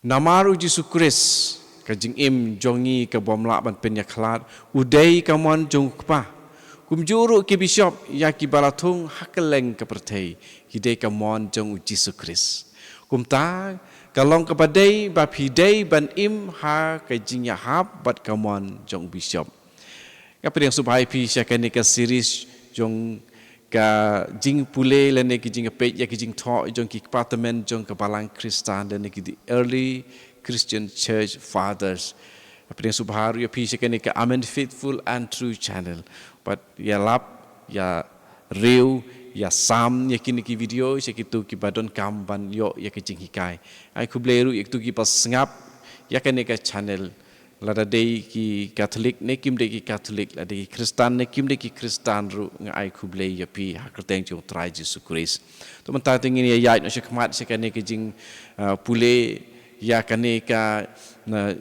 Namaru Yesus Kris kajing im jongi ke bomla ban penyaklat udai kamon jong kpa kumjuru ki bishop ya ki balatung hakeleng ke pertai hidai kamon jong Yesus Kris kumta kalong kepadai bab hidai ban im ha kajing ya hab bat kamon jong bishop apa yang subhai pi syakani ke series jong ka jing pule lene ki jing page ya ki jing tho jong ki department jong ke balang Kristan lene ki the early Christian church fathers apa yang subharu ya pi syakani ke Amen Faithful and True channel but ya lap ya real ya sam ya kini ki video syakitu ki badon kam ban yo ya ki jing hikai ai ku bleru iktu ki pas ngap ya kani ke channel lada dei ki Katolik ne kim dei ki Katolik lada ki Kristan ne kim dei ki Kristan ru ngai kuble ya pi hakerteng jong trai Yesus Kris to mentang tingin ya yai no syakmat sekane ke jing pule ya kane ka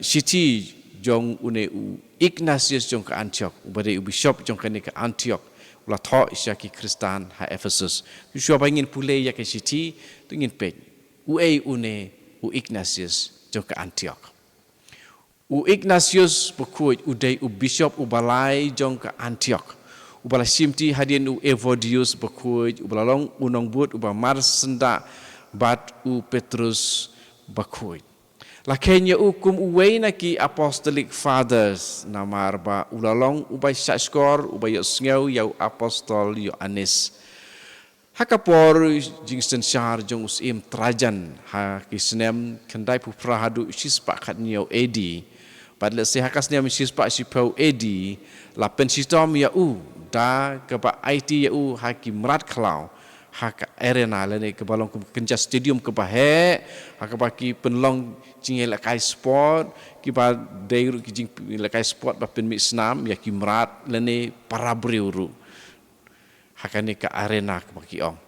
city jong une Ignatius jong ka Antioch ubade bishop jong kane ka Antioch ula tho isya ki Kristan ha Ephesus tu syaba ingin pule ya ke city tu ingin pe une Ignatius jong ka Antioch Ignatius berkuat udai bishop balai jong ke Antioch. Ubala simti hadian Evodius berkuat ubalalong unong but Mars senda bat Petrus berkuat. Lakenya kum uwena ki apostolic fathers namar ba ulalong ubai syakskor ubai yosngau yau apostol Yohanes. Hakapor jingsten syar jong usim trajan ha kisnem kendai pu prahadu sispak khatniau edi. Padahal sehakas ni amis pak sipau edi lapen sistem ya da ke ba IT ya hakim rat klau hak arena lene ke balong kenca stadium ke bahe hak baki penlong jingel kai sport ki ba deiru ki jing kai sport ba pen mi senam ya ki rat lene para briuru hakane ke arena ke baki ong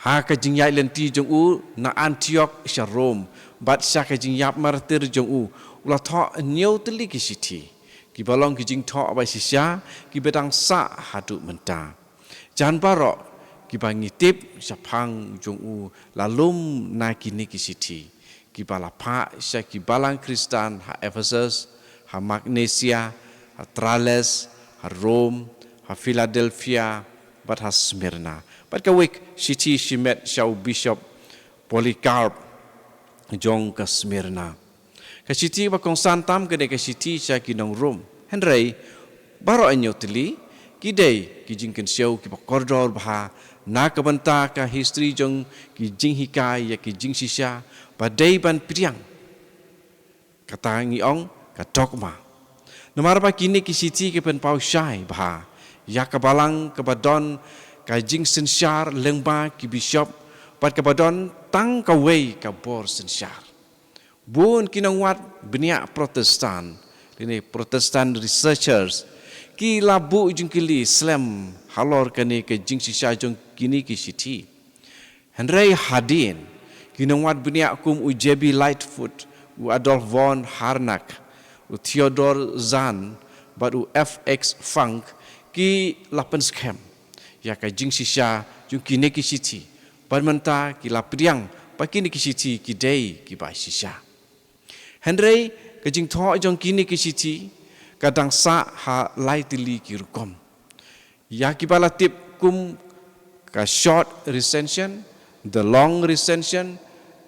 hak jing yai lenti jong na Antioch sya Rome bat sya ke jing yap martir jong ulah tho nyau teli ki siti ki balong ki jing tho bai sisya ki bedang sa hadu menta jan barok ki bangitip sapang jong lalum na kini ki siti ki balapa sya ki balang Kristan ha Ephesus ha Magnesia ha Tralles ha Rome ha Philadelphia bat ha Smyrna bat ka wek siti shimet syau bishop Polycarp jong ka Smyrna Kasiti bakong santam kene kasiti sa kinong room. Henry, baro anyo tili, kidei kijing kensiaw ki bakordor baha, na kabanta ka history jong kijing hikai ya kijing sisya, badai ban priang. Kata ngiong ka dogma. Namar ba kini kisiti ki pen pau syai baha, ya kabalang kabadon kajing sensyar lengba ki bishop, pat kabadon tang kawei ka bor sensyar. Bun kinawat beniak Protestan, ini Protestan researchers, ki labu jengkili slam halor kani ke jing sisa jong kini ki siti. Henry Hadin, kinawat beniak kum J.B. Lightfoot, Adolf von Harnack, Theodor Zahn, baru F.X. Funk, ki lapen scam, ya ke jing sisa jong kini ki siti. Padmenta ki lapriang, pakini ki siti ki day ki ba sisa. Henry kajing tho jong kini ki siti kadang sa ha lai tili ki rukom ya ki bala tip kum ka short recension, the long recension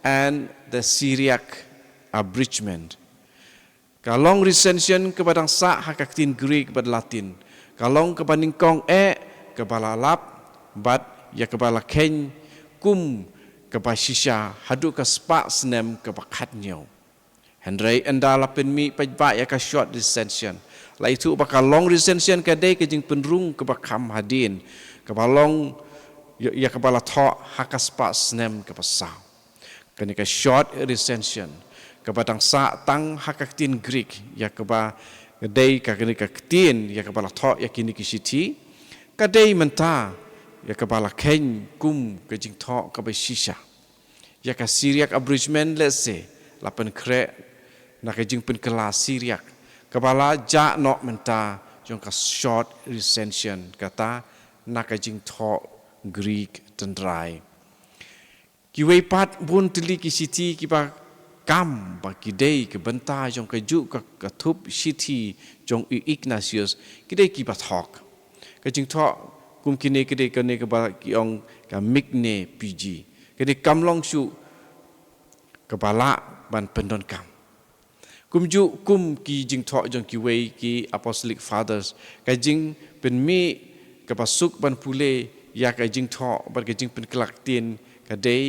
and the Syriac abridgment. Ka long recension ke badang sa ha kaktin Greek bad Latin, kalong ke banding kong ke bala lap bad ya ke bala ken kum ke basisha hadu ka spa snem ke bakatnyo. Henry enda lapin mi pajba ya ka short recension. La itu bakal long recension ka day ke jing penrung ke bakam hadin. Ke balong ya ke bala tho hakas pas nem ke pasau. Kani ka short recension. Ke batang sa tang hakaktin Greek ya ke ba day ka kani ka ktin ya ke bala tho ya kini ki siti. Ka day menta ya ke bala ken kum ke jing tho ke ba shisha. Ya ka Syriac abridgment let's say lapan kre nak jing pen kelas Syriac kepala ja nok menta jong ka short recension kata nak jing tho Greek tendrai ki wei pat bun tili ki siti ki ba kam ba kidei ke benta jong ke ju ka thup city jong Ignatius kidei ki ba thok ka jing thok kum kine kidei ka ne ka ba ki ong ka mikne PG kidei kam long su ka bala ban pendon kam kum ju kum ki jing thok jong ki wei ki apostolic fathers ka jing pen mi ka pasuk ban pule ya ka jing thok ban ka jing pen kelak tin ka dei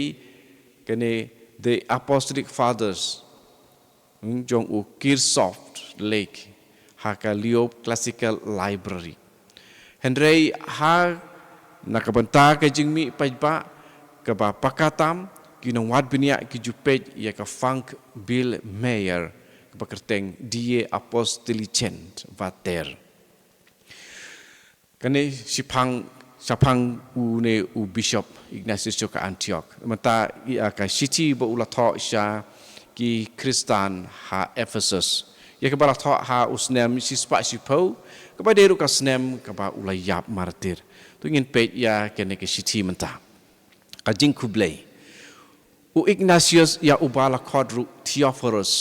ka ne the apostolic fathers jong u Kirsoft Lake ha ka Liop Classical Library Henry ha nakabanta ka jing mi pajba ka ba pakatam kinong wad binia ki jupej ya ka Funk Bill Mayer ka bakerteng die apostolicent vater kane Sapang ne u Bishop Ignatius ka Antioch mata ka city ba ula tho sha ki Kristan ha Ephesus ya ka bala tho ha usnem si spa si po ka ba deru ka snem ka ba ula yap martir tu ngin pe ya kene ke city menta ka jing kublei u Ignatius ya ubala kodru Theophorus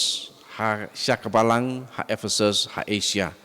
ha sha ka balang ha Ephesus ha Asia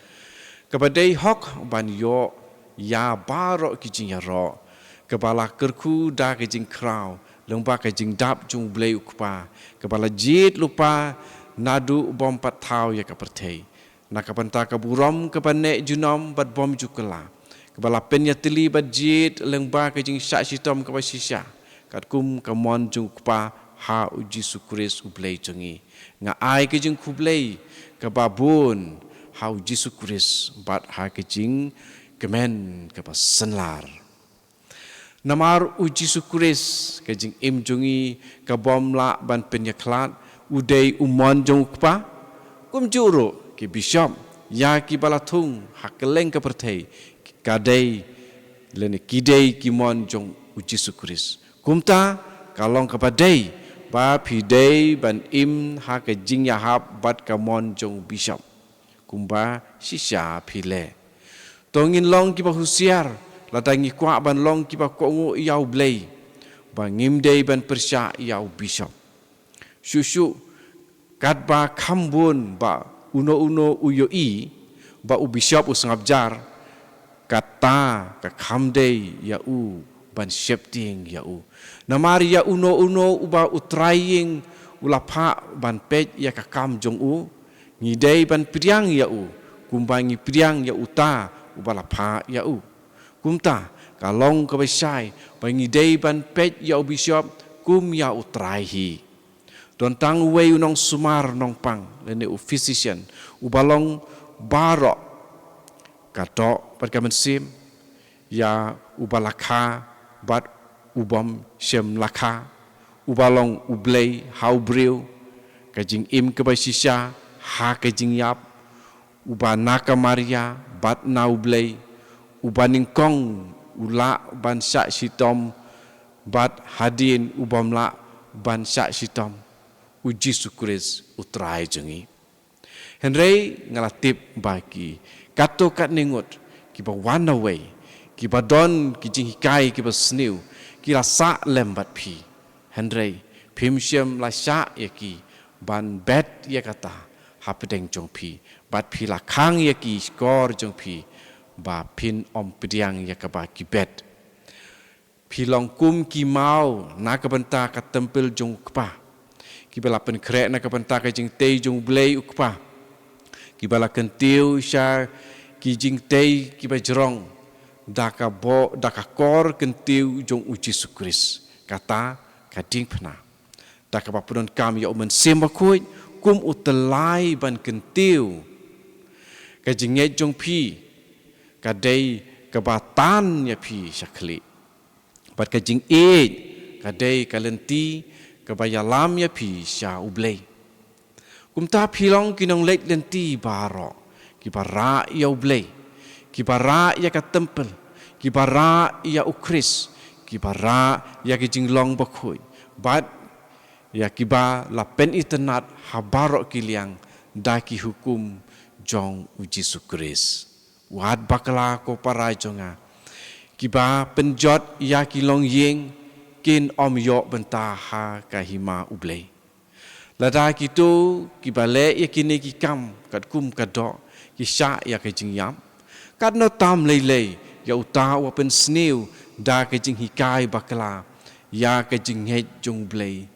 ka ba dei hok ban yo ya baro ki jing ya ro kebala kerku da ke jing krau lengba ke jing dap jung blei ukpa kebala jit lupa nadu bom pat thau ya ka perthei na ka panta ka burom ka pane junom bat bom jukela kebala pen ya tili bat jit lengba ke jing syak sitom ka sisya kat kum ka mon jung ukpa ha uji sukris ublei jungi nga ai ke jing kublei ka babun ha uji sukris bat ha ke jing kemen ke senlar namar uji sukris ke jing im jungi ke bom la ban penyaklat udai umon jong kpa kum juro ke bishop ya ki balatung hakeleng ke perthei kadai lene kidei ki mon jong uji sukris kumta kalong ke padai ba pidei ban im ha ke jing ya hab bat ke mon jong bishop kumba sisya pile tongin long kiba husiar latangi kwa ban long kiba kongu yau blei bangim dei ban persya yau bishop susu katba kambun ba uno uyoi ba u bishop usngabjar kata ka kamdei ya u ban shepting ya u namari ya uno uba utrying ulapa ban pej ya ka kam jong u ngidei ban priang ya u kumbangi priang ya uta ubala pa ya u kumta kalong ka besai bangi dei ban pet ya bishop kum ya utrahi don tang wei unong sumar nong pang lene u physician ubalong barok kato perkamen sim ya ubalaka bat ubom shem laka ubalong ublei haubriu kajing im ka basisya ha kajing yap ubanaka Maria bat naublei ubaning kong ula ban syak sitom bat hadin ubam la ban syak sitom uji sukris utrai jengi Henry ngalatip bagi kato kat ningut kiba one away kiba don ki jing hikai kiba sniu kira sa lembat pi Henry pimsyam la syak yaki ban bet ya kata hapedeng jong pi bat pi la khang ya ki skor jong pi ba pin om pediang ya ka ba ki bet pi long kum ki mau na ka benta ka tempel jong kpa ki bala pen krek na ka benta ka jing tei jong blei ukpa ki bala kentiu sha ki jing tei ki ba jrong da ka kor kentiu jong uji sukris kata ka ding pna da ka ba punon kam ya umen semba kuit kum utelai ban kentiu ka jinget jong pi ka dei ka batan ya pi syakli bat ka jing e ka dei ka lenti ka bayalam ya pi sya ublei kum ta pilong kinong let lenti baro ki bara ya ublei ki bara ya ka tempel ki bara ya ukris ki bara ya ki jing long bakoi bat ya kiba la pen internet habarok kiliang daki hukum jong uji sukris wad bakala ko parai jonga kiba penjot ya kilong yeng kin om yok benta ha kahima ublei Lada gitu ki bale ya kini ki kam kat kum kadok ki sya ya ke jing yam kat no tam lei ya uta wa pen sniu da ke jing hikai bakla ya ke jing het jong blei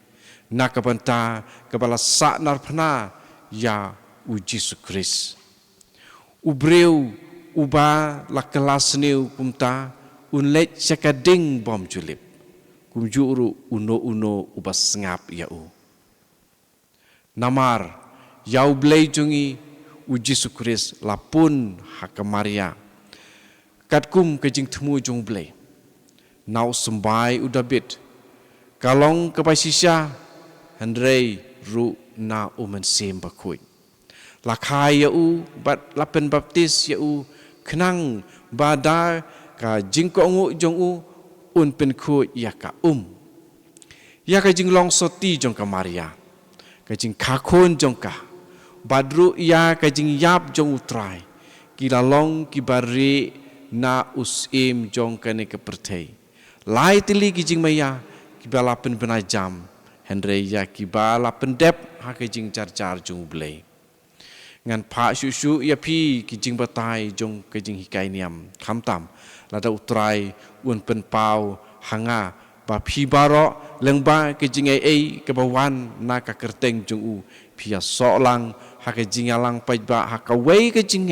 na ka banta ka bala sa nar phna ya u Jesus Christ ubreu uba la kelas sniu kumta unlet sakading bom julip kumjuru uno uba sengap ya u namar yau blei jungi u Jesus Christ lapun hakamaria katkum kejing temu jung blei nau sembai udabit kalong kapasisya handrei ru na umen sem bakui lakai ya u bat lapen baptis ya u kenang bada ka jingko ngu jong u un pen ku ya ka ya ka jing long soti jong ka maria ka jing kakon jong ka badru ya ka jing yap jong utrai kila long ki bari na usim jong ka ne ka pertei lai tili ki jing maya ki balapen benajam Henry ya ki balapen dep ha ka jing car jong blei ngan pha shu ya pi ki jing batai jong ka jing hikai niam kham tam lada utrai un pen pau hanga ba phi baro lengba ke jing ai ke bawan na ka kerteng jung u pia so lang ha ke jing alang pai ba ha ka wei ke jing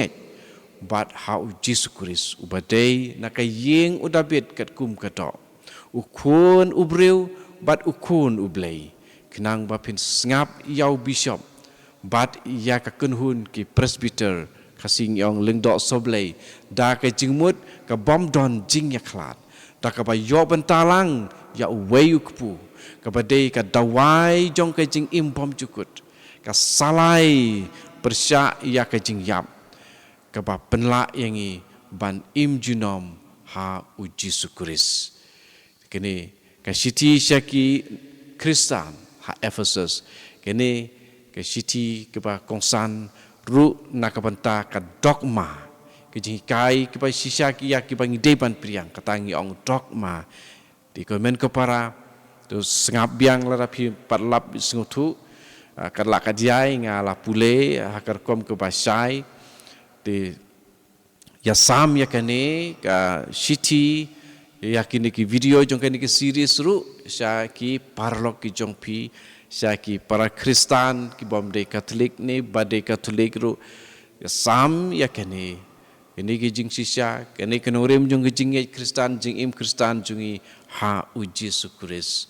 bat ha u Jesus Christ u badai na ka yeng u David kat kum ka do u kun u breu bat u kun u blei kenang ba pin ngap yau bishop bat ya ka kunhun ki presbyter kasing yong lengdo soblei da ka jingmut ka bom don jing ya khlat da ka ba yo bentalang ya wei ukpu ka ba dei ka dawai jong ka jing im bom cukut ka salai persya ya ka jing yap ka ba penla yangi ban im junom ha u Jesus Christ kini ka siti syaki Kristan ha Ephesus kini ke siti ke ba kongsan ru na ka banta ka dogma ke jikai ke ba sisa ki ya ki bang deban priang katangi ong dogma di komen ko para tu sengap biang la rapi patlap sengutu ka la ka jai ngala pule hakar kom ke basai di ya sam ya kane ka siti ya kini ki video jong kani ki series ru sya ki parlok ki jong pi syaki para Kristan ki bom de Katolik ni bade Katolik ru sam ya kene ini ki jing sisya kene kenorim jung ki jing Kristan jing im Kristan jungi ha u Jesus Christ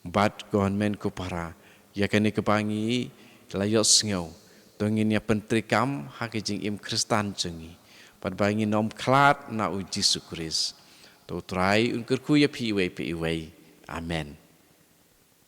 bat government ko para ya kene kepangi layok sngau dongin ya pentrikam ha ki jing im Kristan jungi pat bangi nom klat na u Jesus Christ to try unker ku ya pi we amen.